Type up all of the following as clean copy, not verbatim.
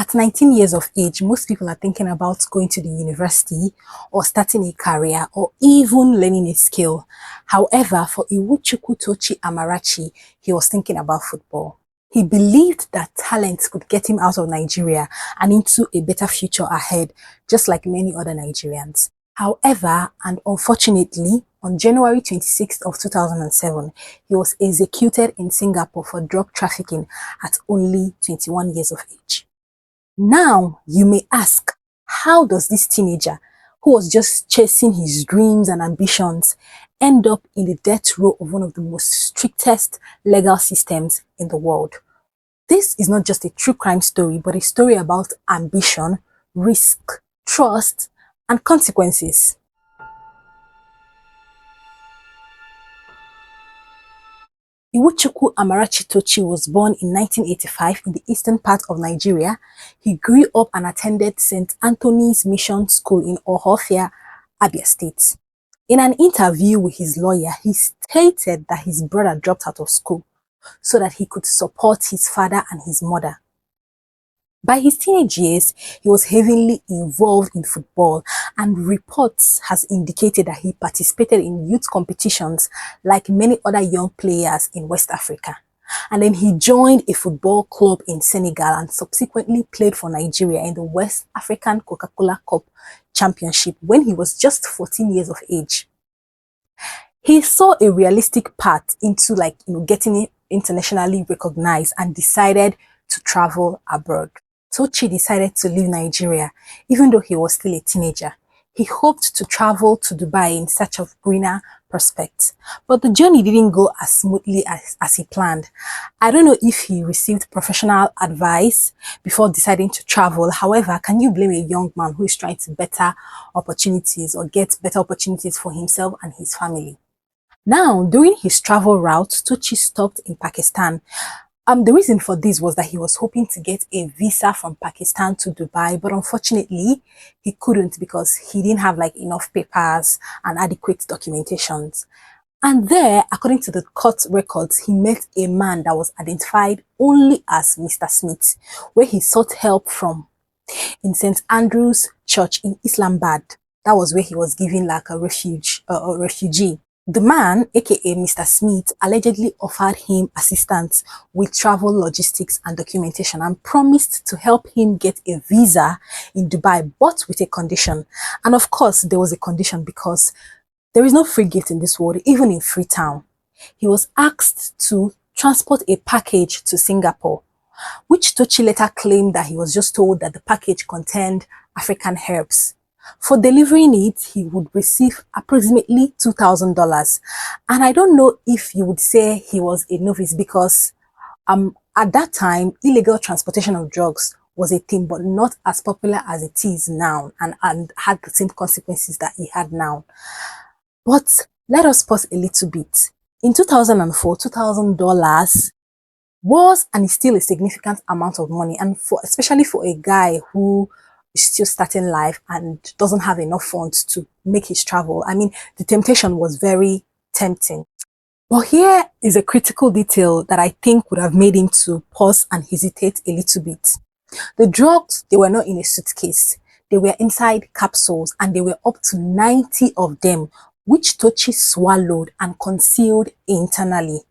At 19 years of age, most people are thinking about going to the university or starting a career or even learning a skill. However, for Iwuchukwu Amarachi, he was thinking about football. He believed that talent could get him out of Nigeria and into a better future ahead, just like many other Nigerians. However, and unfortunately, on January 26th of 2007, he was executed in Singapore for drug trafficking at only 21 years of age. Now, you may ask, how does this teenager, who was just chasing his dreams and ambitions, end up in the death row of one of the most strictest legal systems in the world? This is not just a true crime story, but a story about ambition, risk, trust, and consequences. Iwuchukwu Amara Tochi was born in 1985 in the eastern part of Nigeria. He grew up and attended St. Anthony's Mission School in Ohofia, Abia State. In an interview with his lawyer, he stated that his brother dropped out of school so that he could support his father and his mother. By his teenage years, he was heavily involved in football, and reports has indicated that he participated in youth competitions like many other young players in West Africa. And then he joined a football club in Senegal and subsequently played for Nigeria in the West African Coca-Cola Cup Championship when he was just 14 years of age. He saw a realistic path into getting internationally recognized and decided to travel abroad. Tochi decided to leave Nigeria, even though he was still a teenager. He hoped to travel to Dubai in search of greener prospects, but the journey didn't go as smoothly as he planned. I don't know if he received professional advice before deciding to travel. However, can you blame a young man who is trying to better opportunities or get better opportunities for himself and his family? Now, during his travel route, Tochi stopped in Pakistan. The reason for this was that he was hoping to get a visa from Pakistan to Dubai, but unfortunately, he couldn't because he didn't have enough papers and adequate documentations. And there, according to the court records, he met a man that was identified only as Mr. Smith, where he sought help from in St. Andrew's Church in Islamabad. That was where he was given a refugee. The man, aka Mr. Smith, allegedly offered him assistance with travel logistics and documentation and promised to help him get a visa in Dubai, but with a condition. And of course, there was a condition because there is no free gift in this world, even in Freetown. He was asked to transport a package to Singapore, which Tochi later claimed that he was just told that the package contained African herbs. For delivering it, he would receive approximately $2,000. And I don't know if you would say he was a novice because at that time, illegal transportation of drugs was a thing, but not as popular as it is now and had the same consequences that he had now. But let us pause a little bit. In 2004, $2,000 was and is still a significant amount of money, and especially for a guy who is still starting life and doesn't have enough funds to make his travel. I mean, the temptation was very tempting. But here is a critical detail that I think would have made him to pause and hesitate a little bit. The drugs, they were not in a suitcase. They were inside capsules, and there were up to 90 of them, which Tochi swallowed and concealed internally.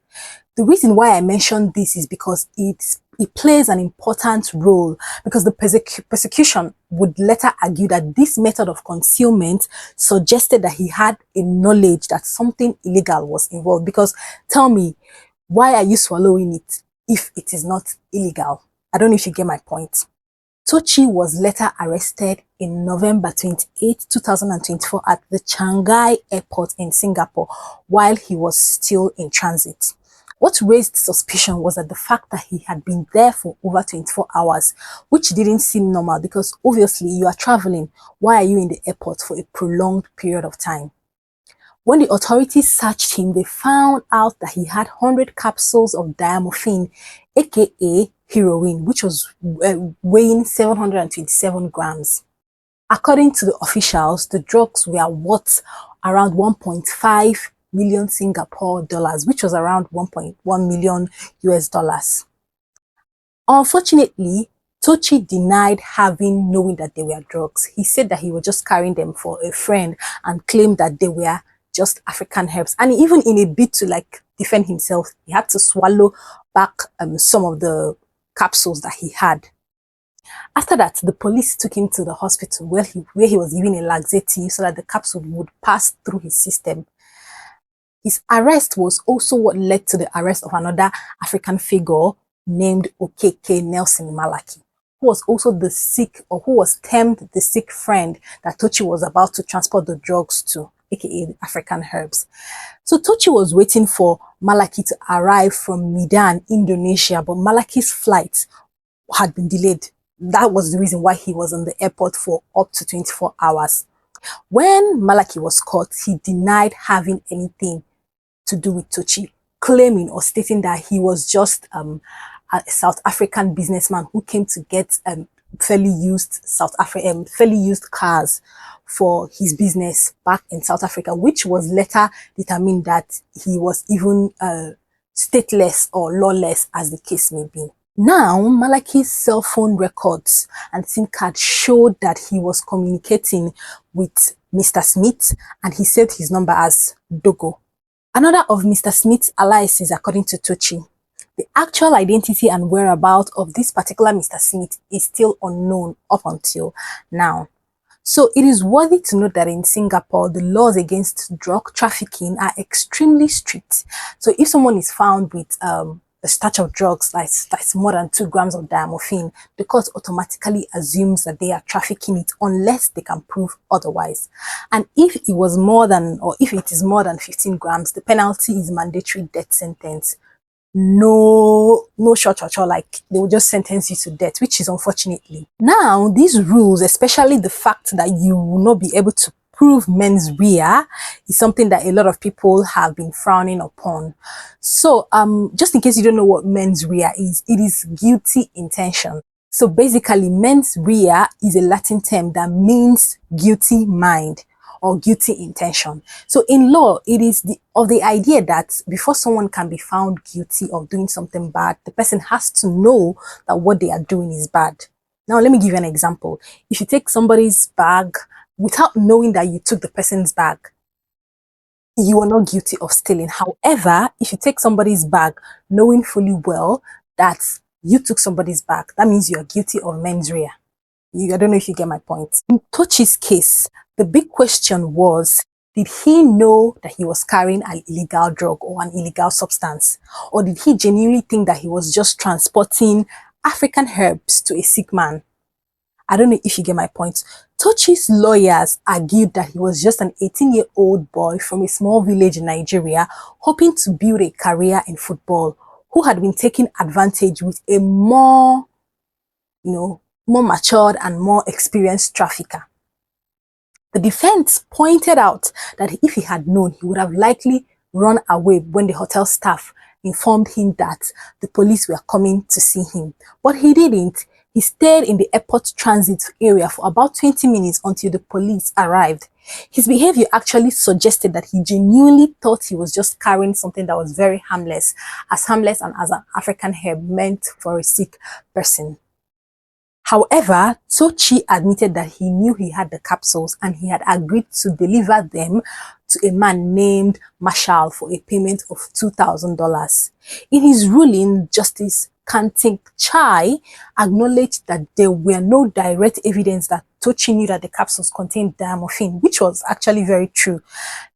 The reason why I mention this is because it plays an important role, because the persecution would later argue that this method of concealment suggested that he had a knowledge that something illegal was involved. Because tell me, why are you swallowing it if it is not illegal? I don't know if you get my point. Tochi was later arrested in November 28, 2024 at the Changi Airport in Singapore while he was still in transit. What raised suspicion was that the fact that he had been there for over 24 hours, which didn't seem normal because obviously you are traveling. Why are you in the airport for a prolonged period of time? When the authorities searched him, they found out that he had 100 capsules of diamorphine, aka heroin, which was weighing 727 grams. According to the officials, the drugs were worth around 1.5 million Singapore dollars, which was around 1.1 million US dollars. Unfortunately, Tochi denied knowing that they were drugs. He said that he was just carrying them for a friend and claimed that they were just African herbs. And even in a bid to like defend himself, he had to swallow back some of the capsules that he had. After that, the police took him to the hospital where he was given a laxative so that the capsule would pass through his system. His arrest was also what led to the arrest of another African figure named Okeke Nelson Malaki, who was also who was termed the sick friend that Tochi was about to transport the drugs to, aka the African herbs. So Tochi was waiting for Malaki to arrive from Medan, Indonesia, but Malaki's flight had been delayed. That was the reason why he was in the airport for up to 24 hours. When Malaki was caught, he denied having anything to do with Tochi, claiming or stating that he was just a South African businessman who came to get fairly used cars for his business back in South Africa, which was later determined that he was even stateless or lawless, as the case may be. Now, Malaki's cell phone records and SIM card showed that he was communicating with Mr. Smith, and he saved his number as Dogo. Another of Mr. Smith's aliases, according to Tochi, the actual identity and whereabouts of this particular Mr. Smith is still unknown up until now. So it is worthy to note that in Singapore, the laws against drug trafficking are extremely strict. So if someone is found with a stash of drugs that's more than 2 grams of diamorphine, the court automatically assumes that they are trafficking it unless they can prove otherwise. And if it was more than, or if it is more than 15 grams, the penalty is mandatory death sentence. No short, like they will just sentence you to death, which is unfortunately. Now, these rules, especially the fact that you will not be able to prove mens rea, is something that a lot of people have been frowning upon. So, just in case you don't know what mens rea is, it is guilty intention. So basically, mens rea is a Latin term that means guilty mind or guilty intention. So in law, it is the idea that before someone can be found guilty of doing something bad, the person has to know that what they are doing is bad. Now, let me give you an example. If you take somebody's bag without knowing that you took the person's bag, you are not guilty of stealing. However, if you take somebody's bag knowing fully well that you took somebody's bag, that means you are guilty of mens rea. I don't know if you get my point. In Tochi's case, the big question was, did he know that he was carrying an illegal drug or an illegal substance? Or did he genuinely think that he was just transporting African herbs to a sick man? I don't know if you get my point. Tochi's lawyers argued that he was just an 18-year-old boy from a small village in Nigeria hoping to build a career in football, who had been taken advantage with a more matured and more experienced trafficker. The defense pointed out that if he had known, he would have likely run away when the hotel staff informed him that the police were coming to see him. But he didn't. He stayed in the airport transit area for about 20 minutes until the police arrived. His behavior actually suggested that he genuinely thought he was just carrying something that was very harmless and as an African herb meant for a sick person. However, Tochi admitted that he knew he had the capsules and he had agreed to deliver them to a man named Marshall for a payment of $2,000. In his ruling, Justice Kanting Chai acknowledged that there were no direct evidence that Tochi knew that the capsules contained diamorphine, which was actually very true.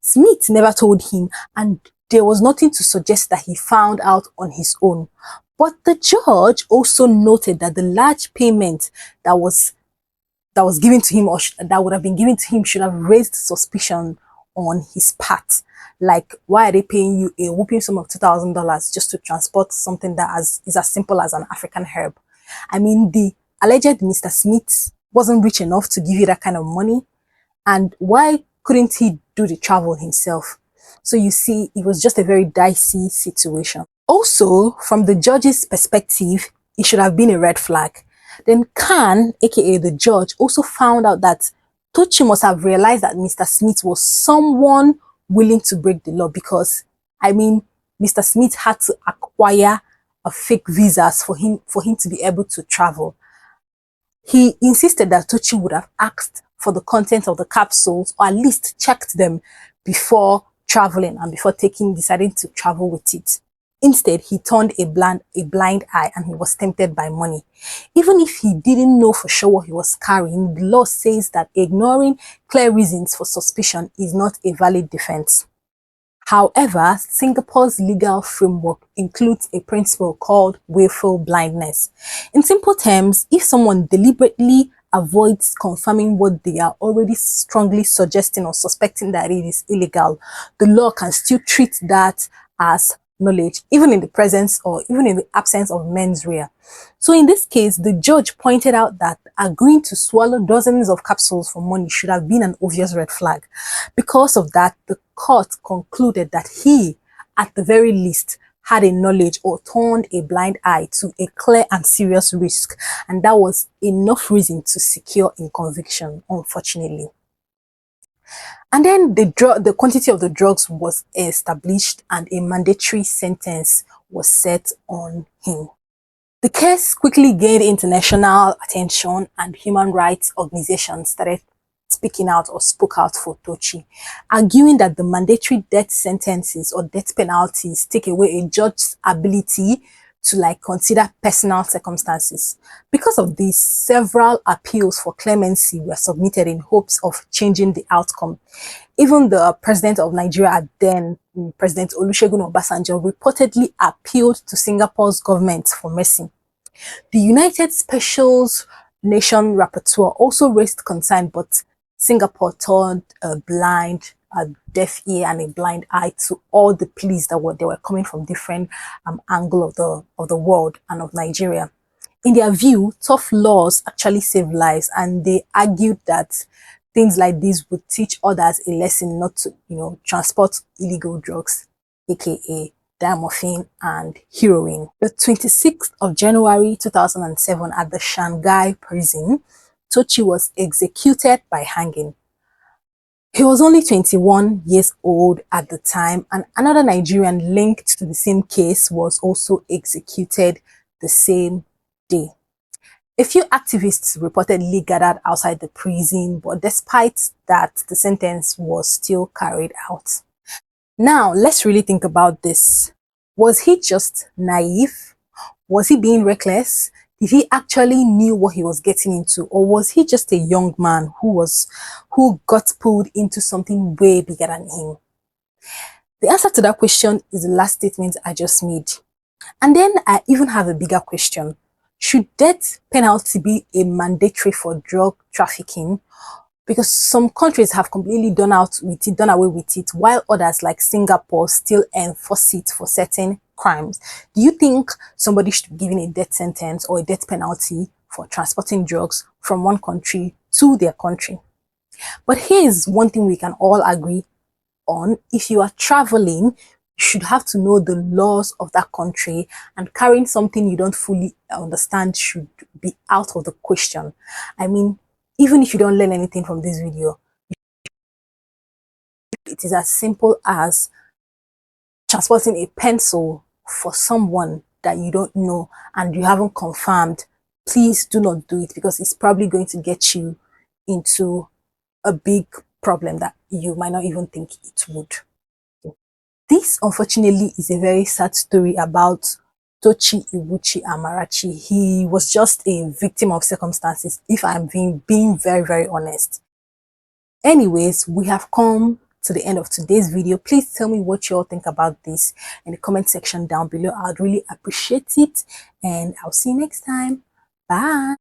Smith never told him, and there was nothing to suggest that he found out on his own. But the judge also noted that the large payment that was given to him, or that would have been given to him, should have raised suspicion on his part. Like, why are they paying you a whooping sum of $2,000 just to transport something that is as simple as an African herb? I mean, the alleged Mr. Smith wasn't rich enough to give you that kind of money. And why couldn't he do the travel himself? So you see, it was just a very dicey situation. Also, from the judge's perspective, it should have been a red flag. Then Khan, aka the judge, also found out that Tochi must have realized that Mr. Smith was someone willing to break the law, because, I mean, Mr. Smith had to acquire a fake visas for him to be able to travel. He insisted that Tochi would have asked for the contents of the capsules, or at least checked them before traveling and before deciding to travel with it. Instead, he turned a blind eye, and he was tempted by money. Even if he didn't know for sure what he was carrying, the law says that ignoring clear reasons for suspicion is not a valid defense. However, Singapore's legal framework includes a principle called willful blindness. In simple terms, if someone deliberately avoids confirming what they are already strongly suggesting or suspecting that it is illegal, the law can still treat that as knowledge, even in the presence or even in the absence of mens rea. So in this case, the judge pointed out that agreeing to swallow dozens of capsules for money should have been an obvious red flag. Because of that, the court concluded that he, at the very least, had a knowledge or turned a blind eye to a clear and serious risk, and that was enough reason to secure a conviction, unfortunately. And then the quantity of the drugs was established and a mandatory sentence was set on him. The case quickly gained international attention, and human rights organizations started speaking out or spoke out for Tochi, arguing that the mandatory death sentences or death penalties take away a judge's ability to consider personal circumstances. Because of this, several appeals for clemency were submitted in hopes of changing the outcome. Even the president of Nigeria at then, President Olusegun Obasanjo, reportedly appealed to Singapore's government for mercy. The United Specials Nation Rapporteur also raised concern, but Singapore turned a deaf ear and a blind eye to all the pleas that were coming from different angles of the world and of Nigeria. In their view, tough laws actually save lives, and they argued that things like this would teach others a lesson not to, transport illegal drugs, aka diamorphine and heroin. The 26th of January 2007 at the Shanghai prison, Tochi was executed by hanging. He was only 21 years old at the time, and another Nigerian linked to the same case was also executed the same day. A few activists reportedly gathered outside the prison, but despite that, the sentence was still carried out. Now, let's really think about this. Was he just naive? Was he being reckless? Did he actually knew what he was getting into? Or was he just a young man who got pulled into something way bigger than him? The answer to that question is the last statement I just made. And then I even have a bigger question. Should death penalty be a mandatory for drug trafficking? Because some countries have completely done away with it, while others like Singapore still enforce it for certain crimes. Do you think somebody should be given a death sentence or a death penalty for transporting drugs from one country to their country? But here is one thing we can all agree on. If you are traveling, you should have to know the laws of that country, and carrying something you don't fully understand should be out of the question. I mean, even if you don't learn anything from this video, it is as simple as transporting a pencil for someone that you don't know and you haven't confirmed. Please do not do it, because it's probably going to get you into a big problem that you might not even think it would. This, unfortunately, is a very sad story about Tochi Iwuchukwu Amara Tochi. He was just a victim of circumstances, if I'm being very, very honest. Anyways, we have come to the end of today's video. Please tell me what you all think about this in the comment section down below. I'd really appreciate it, and I'll see you next time. Bye.